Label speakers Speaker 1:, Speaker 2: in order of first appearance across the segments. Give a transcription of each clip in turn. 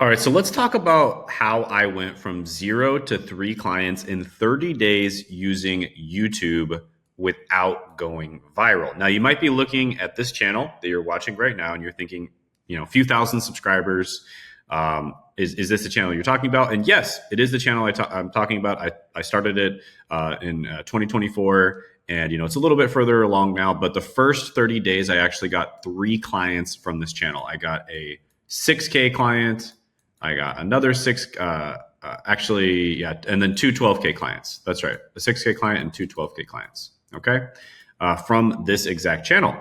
Speaker 1: All right, so let's talk about how I went from 0 to 3 clients in 30 days using YouTube without going viral. Now, you might be looking at this channel that you're watching right now and you're thinking, a few thousand subscribers. Is this the channel you're talking about? And yes, it is the channel I'm talking about. I started it in 2024, and it's a little bit further along now. But the first 30 days, I actually got 3 clients from this channel. I got a 6K client. I got another and then two 12K clients. That's right, a 6K client and two 12K clients. Okay, from this exact channel.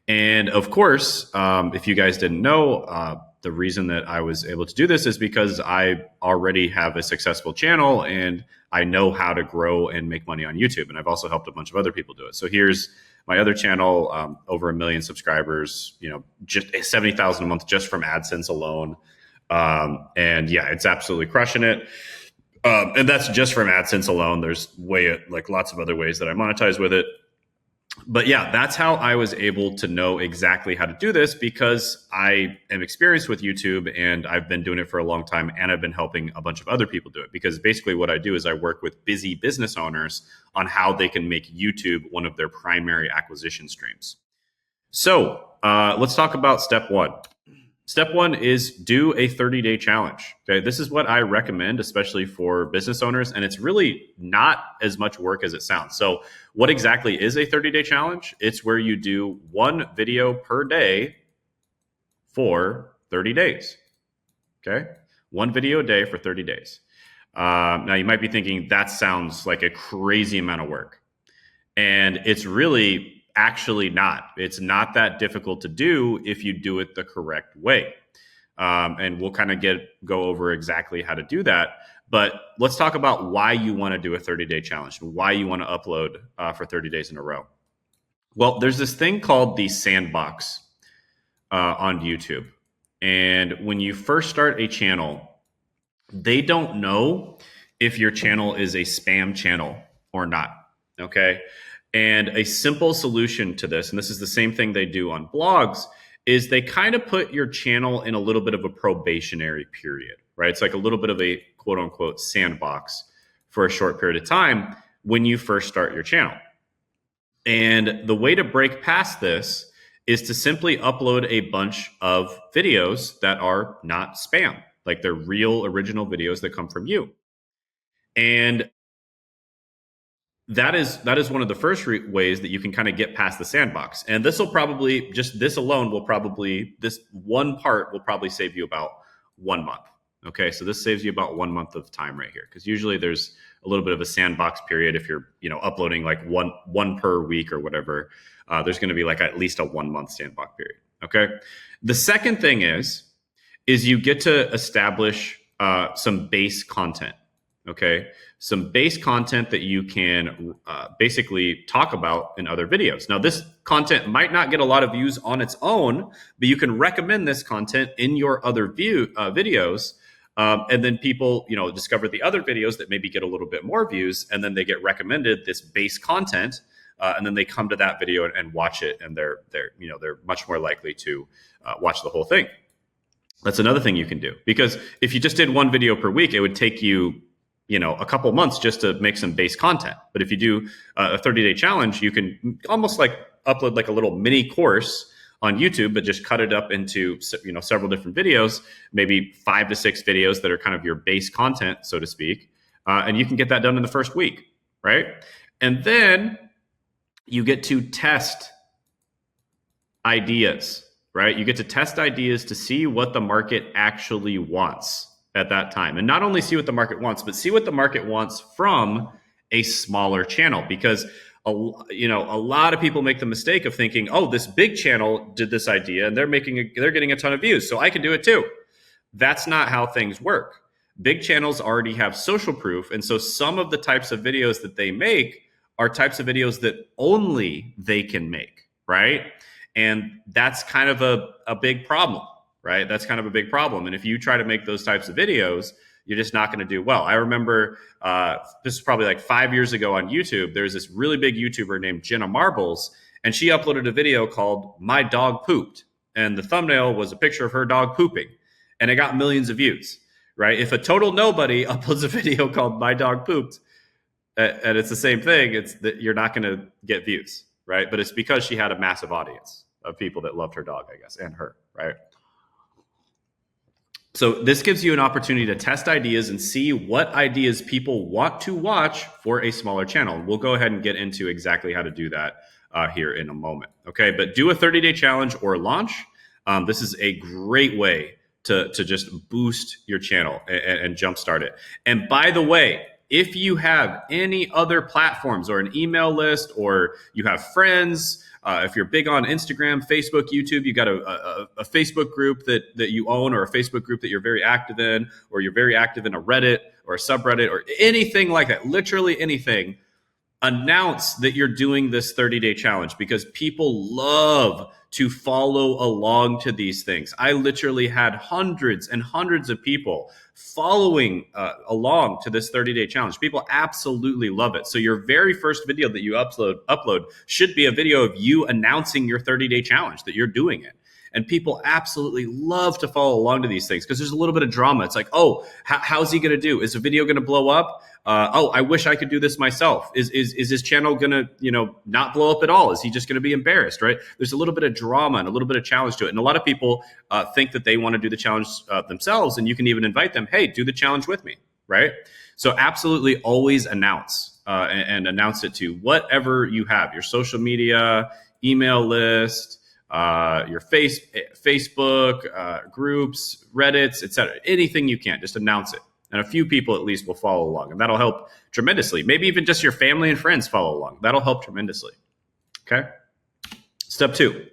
Speaker 1: And of course, if you guys didn't know, the reason that I was able to do this is because I already have a successful channel and I know how to grow and make money on YouTube. And I've also helped a bunch of other people do it. So here's my other channel, over 1 million subscribers, just 70,000 a month just from AdSense alone. And yeah, it's absolutely crushing it. And that's just from AdSense alone. There's lots of other ways that I monetize with it. But yeah, that's how I was able to know exactly how to do this, because I am experienced with YouTube and I've been doing it for a long time, and I've been helping a bunch of other people do it. Because basically what I do is I work with busy business owners on how they can make YouTube one of their primary acquisition streams. So let's talk about step one. Step one is do a 30-day challenge. Okay, this is what I recommend, especially for business owners, and it's really not as much work as it sounds. So what exactly is a 30-day challenge? It's where you do one video per day for 30 days. Okay, one video a day for 30 days. Now you might be thinking that sounds like a crazy amount of work, and it's really actually not. It's not that difficult to do if you do it the correct way. And we'll kind of go over exactly how to do that. But let's talk about why you want to do a 30-day challenge and why you want to upload for 30 days in a row. Well, there's this thing called the sandbox on YouTube. And when you first start a channel, they don't know if your channel is a spam channel or not. Okay. And a simple solution to this, and this is the same thing they do on blogs, is they kind of put your channel in a little bit of a probationary period, right? It's like a little bit of a quote unquote sandbox for a short period of time when you first start your channel. And the way to break past this is to simply upload a bunch of videos that are not spam, like they're real original videos that come from you. And that is one of the first ways that you can kind of get past the sandbox. And this will probably, just this alone this one part will probably save you about 1 month. Okay, so this saves you about 1 month of time right here, because usually there's a little bit of a sandbox period if you're uploading like one per week or whatever. There's going to be like at least a 1 month sandbox period. Okay, the second thing is you get to establish some base content. Okay, some base content that you can basically talk about in other videos. Now, this content might not get a lot of views on its own, but you can recommend this content in your other videos. And then people, discover the other videos that maybe get a little bit more views, and then they get recommended this base content, and then they come to that video and watch it, and they're much more likely to watch the whole thing. That's another thing you can do, because if you just did one video per week, it would take you a couple months just to make some base content. But if you do a 30-day challenge, you can almost like upload like a little mini course on YouTube, but just cut it up into, several different videos, maybe 5 to 6 videos that are kind of your base content, so to speak. And you can get that done in the first week, right? And then you get to test ideas, right? You get to test ideas to see what the market actually wants at that time. And not only see what the market wants, but see what the market wants from a smaller channel. Because a lot of people make the mistake of thinking, oh, this big channel did this idea and they're getting a ton of views, so I can do it too. That's not how things work. Big channels already have social proof. And so some of the types of videos that they make are types of videos that only they can make, right? And that's kind of a big problem. Right? That's kind of a big problem. And if you try to make those types of videos, you're just not going to do well. I remember this is probably like 5 years ago on YouTube. There's this really big YouTuber named Jenna Marbles, and she uploaded a video called "My Dog Pooped," and the thumbnail was a picture of her dog pooping. and it got millions of views, right? If a total nobody uploads a video called "My Dog Pooped," and it's the same thing, it's that you're not going to get views, right? But it's because she had a massive audience of people that loved her dog, I guess, and her, right? So this gives you an opportunity to test ideas and see what ideas people want to watch for a smaller channel. We'll go ahead and get into exactly how to do that here in a moment. Okay, but do a 30-day challenge or launch. This is a great way to just boost your channel and jumpstart it. And by the way, if you have any other platforms or an email list, or you have friends, if you're big on Instagram, Facebook, YouTube, you got a Facebook group that you own, or a Facebook group that you're very active in, or you're very active in a Reddit or a subreddit or anything like that, literally anything, announce that you're doing this 30-day challenge, because people love to follow along to these things. I literally had hundreds and hundreds of people following along to this 30-day challenge. People absolutely love it. So your very first video that you upload should be a video of you announcing your 30-day challenge, that you're doing it. And people absolutely love to follow along to these things because there's a little bit of drama. It's like, oh, how's he going to do? Is the video going to blow up? Oh, I wish I could do this myself. Is his channel going to, not blow up at all? Is he just going to be embarrassed, right? There's a little bit of drama and a little bit of challenge to it. And a lot of people think that they want to do the challenge themselves, and you can even invite them, hey, do the challenge with me, right? So absolutely always announce and announce it to whatever you have, your social media, email list, your Facebook groups, Reddits, etc. Anything you can, just announce it. And a few people at least will follow along, and that'll help tremendously. Maybe even just your family and friends follow along. That'll help tremendously. Okay. Step 2,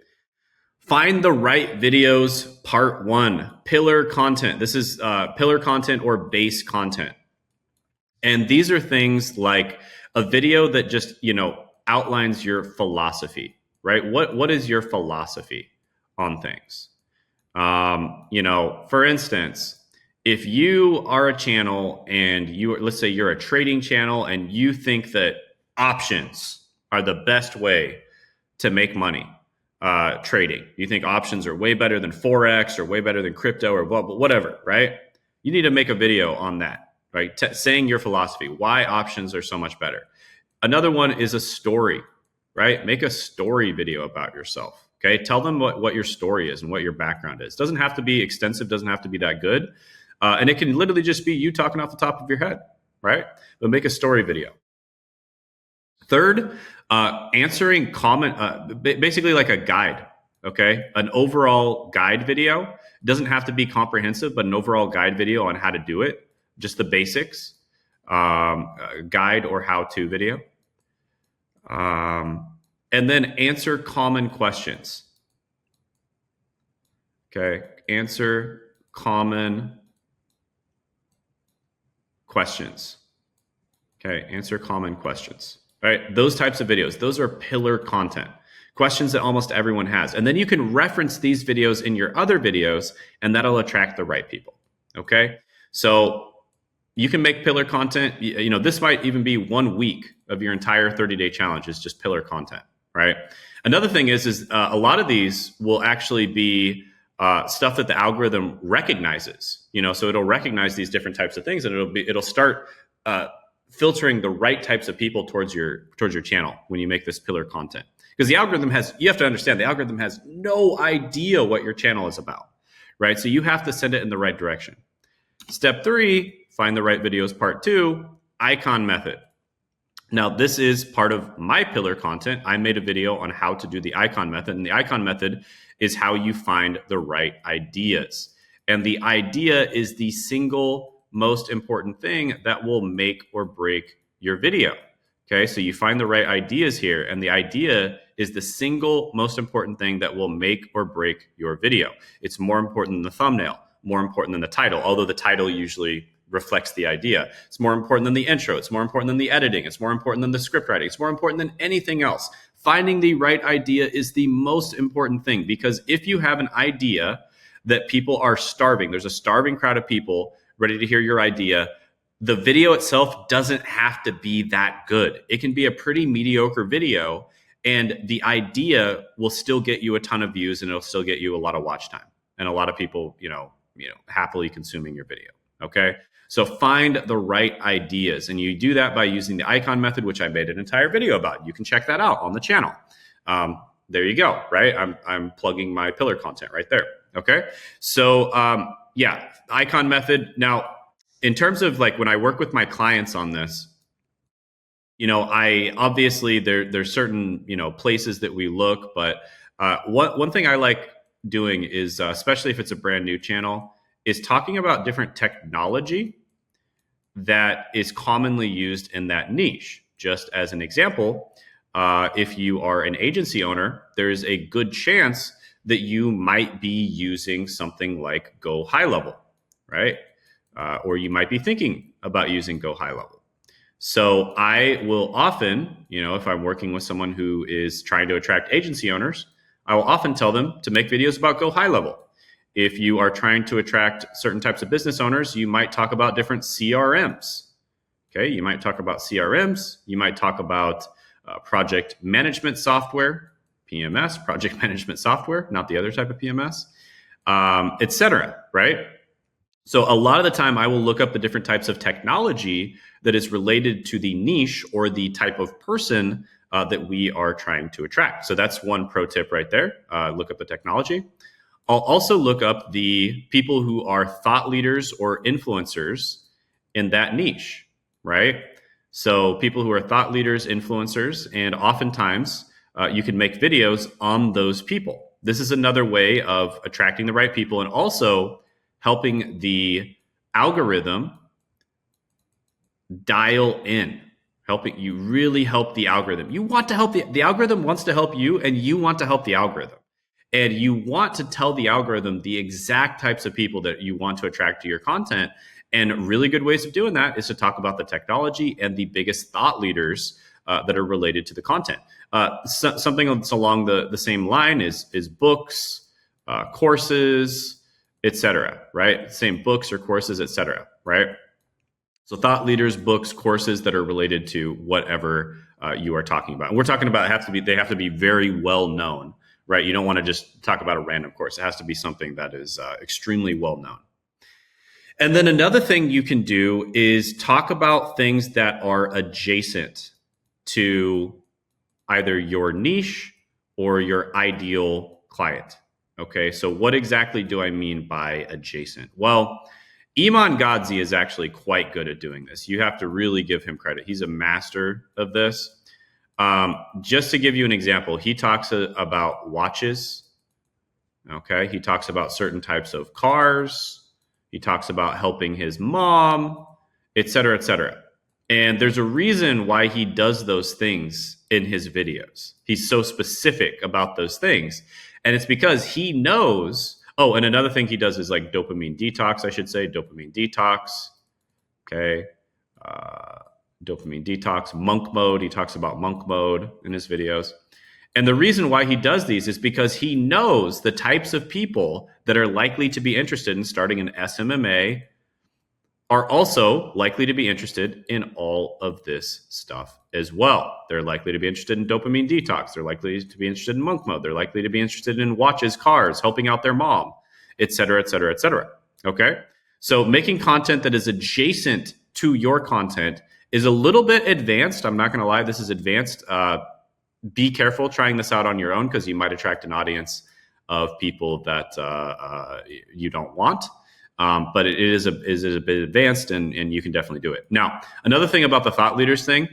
Speaker 1: find the right videos. Part 1, pillar content. This is pillar content or base content. And these are things like a video that just, outlines your philosophy, right? What is your philosophy on things? For instance, if you are a channel and let's say you're a trading channel and you think that options are the best way to make money trading, you think options are way better than Forex or way better than crypto or whatever, right? You need to make a video on that, right? Saying your philosophy, why options are so much better. Another one is a story, right? Make a story video about yourself. Okay. Tell them what your story is and what your background is. Doesn't have to be extensive, doesn't have to be that good. And it can literally just be you talking off the top of your head, right? But make a story video. Third, answering comment, basically like a guide, okay? An overall guide video. It doesn't have to be comprehensive, but an overall guide video on how to do it, just the basics, guide or how-to video. And then answer common questions. Okay, answer common questions. Okay, answer common questions. All right, those types of videos, those are pillar content. Questions that almost everyone has. And then you can reference these videos in your other videos, and that'll attract the right people. Okay, so you can make pillar content. This might even be 1 week of your entire 30-day challenge is just pillar content, right? Another thing is a lot of these will actually be stuff that the algorithm recognizes. So it'll recognize these different types of things, and it'll start filtering the right types of people towards your channel when you make this pillar content. Because you have to understand, the algorithm has no idea what your channel is about, right? So you have to send it in the right direction. Step 3, find the right videos. Part 2, icon method. Now, this is part of my pillar content. I made a video on how to do the icon method, and the icon method is how you find the right ideas. And the idea is the single most important thing that will make or break your video. Okay, so you find the right ideas here, and the idea is the single most important thing that will make or break your video. It's more important than the thumbnail, more important than the title, although the title usually reflects the idea. It's more important than the intro. It's more important than the editing. It's more important than the script writing. It's more important than anything else. Finding the right idea is the most important thing, because if you have an idea that people are starving, there's a starving crowd of people ready to hear your idea, the video itself doesn't have to be that good. It can be a pretty mediocre video, and the idea will still get you a ton of views, and it'll still get you a lot of watch time. And a lot of people, happily consuming your video. Okay. So find the right ideas, and you do that by using the icon method, which I made an entire video about. You can check that out on the channel. There you go. Right. I'm plugging my pillar content right there. Okay. So, yeah, icon method. Now, in terms of like when I work with my clients on this, I obviously there's certain, places that we look, but one thing I like doing is, especially if it's a brand new channel, is talking about different technology that is commonly used in that niche. Just as an example, if you are an agency owner, there's a good chance that you might be using something like Go High Level, right? Or you might be thinking about using Go High Level. So I will often, if I'm working with someone who is trying to attract agency owners, I will often tell them to make videos about Go High Level. If you are trying to attract certain types of business owners, you might talk about different CRMs. Okay, you might talk about CRMs. You might talk about project management software, PMS, project management software, not the other type of PMS, etc. Right? So a lot of the time I will look up the different types of technology that is related to the niche or the type of person that we are trying to attract. So that's one pro tip right there. Look up the technology. I'll also look up the people who are thought leaders or influencers in that niche, right? So people who are thought leaders, influencers, and oftentimes you can make videos on those people. This is another way of attracting the right people and also helping the algorithm dial in, helping you really help the algorithm. You want to help the algorithm wants to help you, and you want to help the algorithm. And you want to tell the algorithm the exact types of people that you want to attract to your content. And really good ways of doing that is to talk about the technology and the biggest thought leaders that are related to the content. Something that's along the same line is books, courses, etc. Right? Same books or courses, etc. Right? So thought leaders, books, courses that are related to whatever you are talking about. And we're talking about they have to be very well known. Right? You don't want to just talk about a random course. It has to be something that is extremely well known. And then another thing you can do is talk about things that are adjacent to either your niche or your ideal client. Okay, so what exactly do I mean by adjacent? Well, Iman Gadzhi is actually quite good at doing this. You have to really give him credit. He's a master of this. Just to give you an example, he talks about watches. Okay. He talks about certain types of cars. He talks about helping his mom, et cetera, et cetera. And there's a reason why he does those things in his videos. He's so specific about those things. And it's because he knows. Oh, and another thing he does is like dopamine detox, I should say, dopamine detox. Okay. Dopamine detox, monk mode. He talks about monk mode in his videos. And the reason why he does these is because he knows the types of people that are likely to be interested in starting an SMMA are also likely to be interested in all of this stuff as well. They're likely to be interested in dopamine detox. They're likely to be interested in monk mode. They're likely to be interested in watches, cars, helping out their mom, et cetera, et cetera, et cetera. Okay? So making content that is adjacent to your content is a little bit advanced. I'm not going to lie, this is advanced. Be careful trying this out on your own because you might attract an audience of people that you don't want. But it is a bit advanced, and you can definitely do it. Now, another thing about the thought leaders thing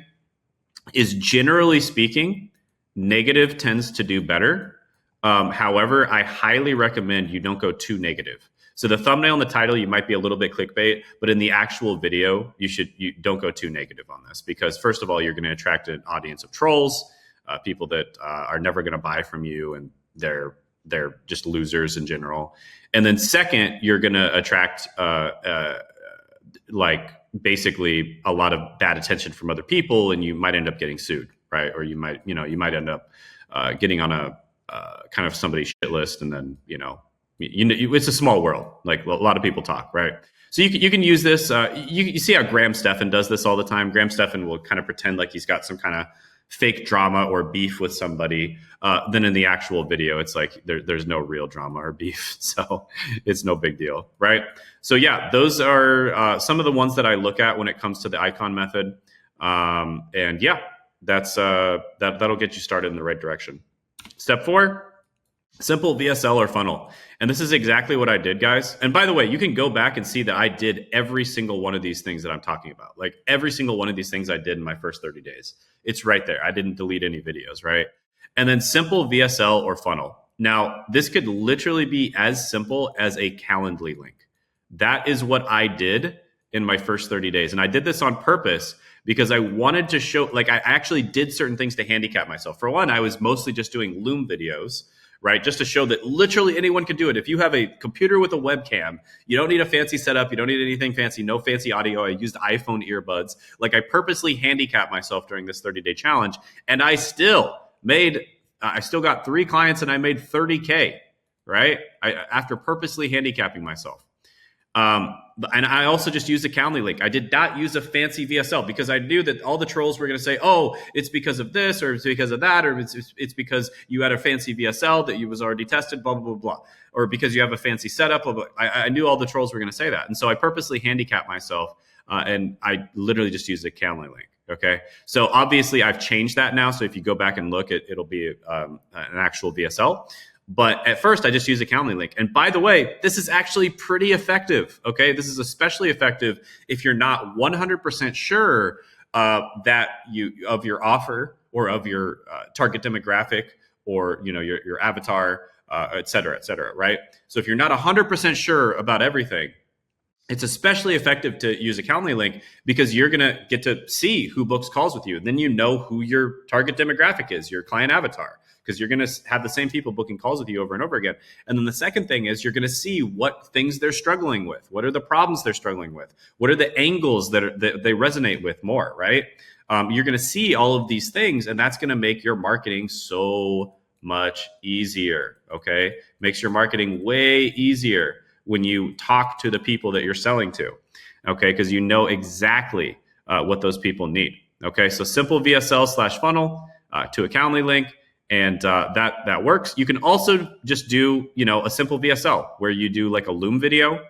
Speaker 1: is, generally speaking, negative tends to do better. However, I highly recommend you don't go too negative. So the thumbnail and the title, you might be a little bit clickbait, but in the actual video, you don't go too negative on this because, first of all, you're going to attract an audience of trolls, people that are never going to buy from you, and they're just losers in general. And then second, you're going to attract like basically a lot of bad attention from other people, and you might end up getting sued, right? Or you might end up getting on a kind of somebody's shit list, and then it's a small world. Like a lot of people talk, right? So you can use this. You see how Graham Stephan does this all the time. Graham Stephan will kind of pretend like he's got some kind of fake drama or beef with somebody, then in the actual video, it's like there's no real drama or beef. So it's no big deal, right? So yeah, those are some of the ones that I look at when it comes to the icon method. And yeah, that'll get you started in the right direction. Step 4, simple VSL or funnel. And this is exactly what I did, guys. And by the way, you can go back and see that I did every single one of these things that I'm talking about. Like every single one of these things I did in my first 30 days. It's right there. I didn't delete any videos, right? And then simple VSL or funnel. Now, this could literally be as simple as a Calendly link. That is what I did in my first 30 days. And I did this on purpose because I wanted to show, like I actually did certain things to handicap myself. For one, I was mostly just doing Loom videos, right? Just to show that literally anyone can do it. If you have a computer with a webcam, you don't need a fancy setup. You don't need anything fancy, no fancy audio. I used iPhone earbuds. Like I purposely handicapped myself during this 30-day challenge. And I still got 3 clients and I made 30K, right? After purposely handicapping myself. And I also just used a Calendly link. I did not use a fancy VSL because I knew that all the trolls were going to say, oh, it's because of this or it's because of that, or it's because you had a fancy VSL that you was already tested, blah, blah, blah, blah. Or because you have a fancy setup. Blah, blah. I knew all the trolls were going to say that. And so I purposely handicapped myself and I literally just used a Calendly link. Okay. So obviously I've changed that now. So if you go back and look, it'll be an actual VSL. But at first, I just used a Calendly link. And by the way, this is actually pretty effective. Okay, this is especially effective if you're not 100% sure that of your offer or of your target demographic or your avatar, et cetera, right? So if you're not 100% sure about everything, it's especially effective to use a Calendly link because you're going to get to see who books calls with you. Then you know who your target demographic is, your client avatar, because you're going to have the same people booking calls with you over and over again. And then the second thing is you're going to see what things they're struggling with. What are the problems they're struggling with? What are the angles that they resonate with more, right? You're going to see all of these things, and that's going to make your marketing so much easier, okay? Makes your marketing way easier when you talk to the people that you're selling to, okay? Because you know exactly what those people need, okay? So simple VSL/funnel to a Calendly link, and that works. You can also just do, a simple VSL where you do like a Loom video.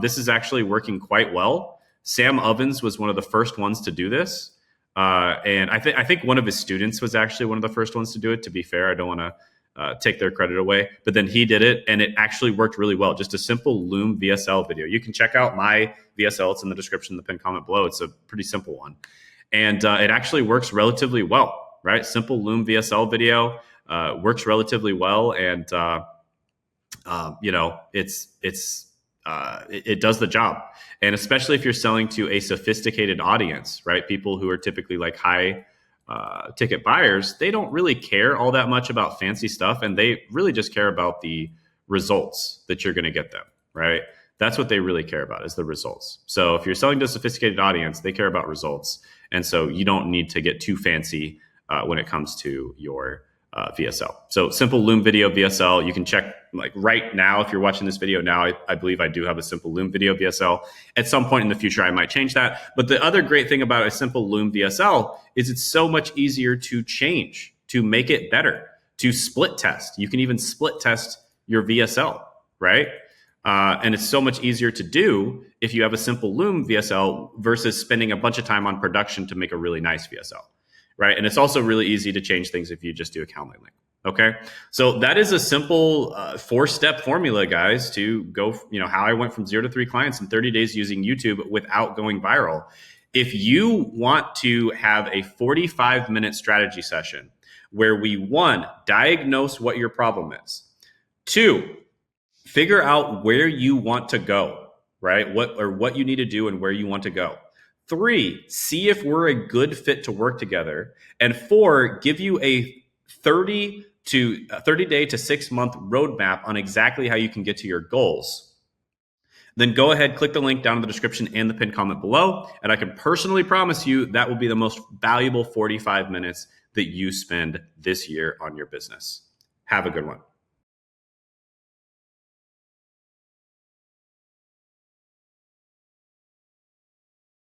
Speaker 1: This is actually working quite well. Sam Ovens was one of the first ones to do this. And I think one of his students was actually one of the first ones to do it. To be fair, I don't want to take their credit away, but then he did it and it actually worked really well. Just a simple Loom VSL video. You can check out my VSL. It's in the description, the pinned comment below. It's a pretty simple one. And it actually works relatively well, right? Simple Loom VSL video works relatively well. And, it does the job. And especially if you're selling to a sophisticated audience, right? People who are typically like high ticket buyers, they don't really care all that much about fancy stuff. And they really just care about the results that you're going to get them, right? That's what they really care about, is the results. So if you're selling to a sophisticated audience, they care about results. And so you don't need to get too fancy when it comes to your VSL. So simple Loom video VSL. You can check like right now, if you're watching this video now, I believe I do have a simple Loom video VSL. At some point in the future, I might change that. But the other great thing about a simple Loom VSL is it's so much easier to change, to make it better, to split test. You can even split test your VSL, right? And it's so much easier to do if you have a simple Loom VSL versus spending a bunch of time on production to make a really nice VSL, right? And it's also really easy to change things if you just do a Calendly link. Okay. So that is a simple 4-step formula, guys, to go, how I went from 0 to 3 clients in 30 days using YouTube without going viral. If you want to have a 45-minute strategy session where we, 1, diagnose what your problem is, 2, figure out where you want to go, right? What you need to do and where you want to go. 3, see if we're a good fit to work together. And 4, give you a 30 day to 6 month roadmap on exactly how you can get to your goals. Then go ahead, click the link down in the description and the pinned comment below. And I can personally promise you that will be the most valuable 45 minutes that you spend this year on your business. Have a good one.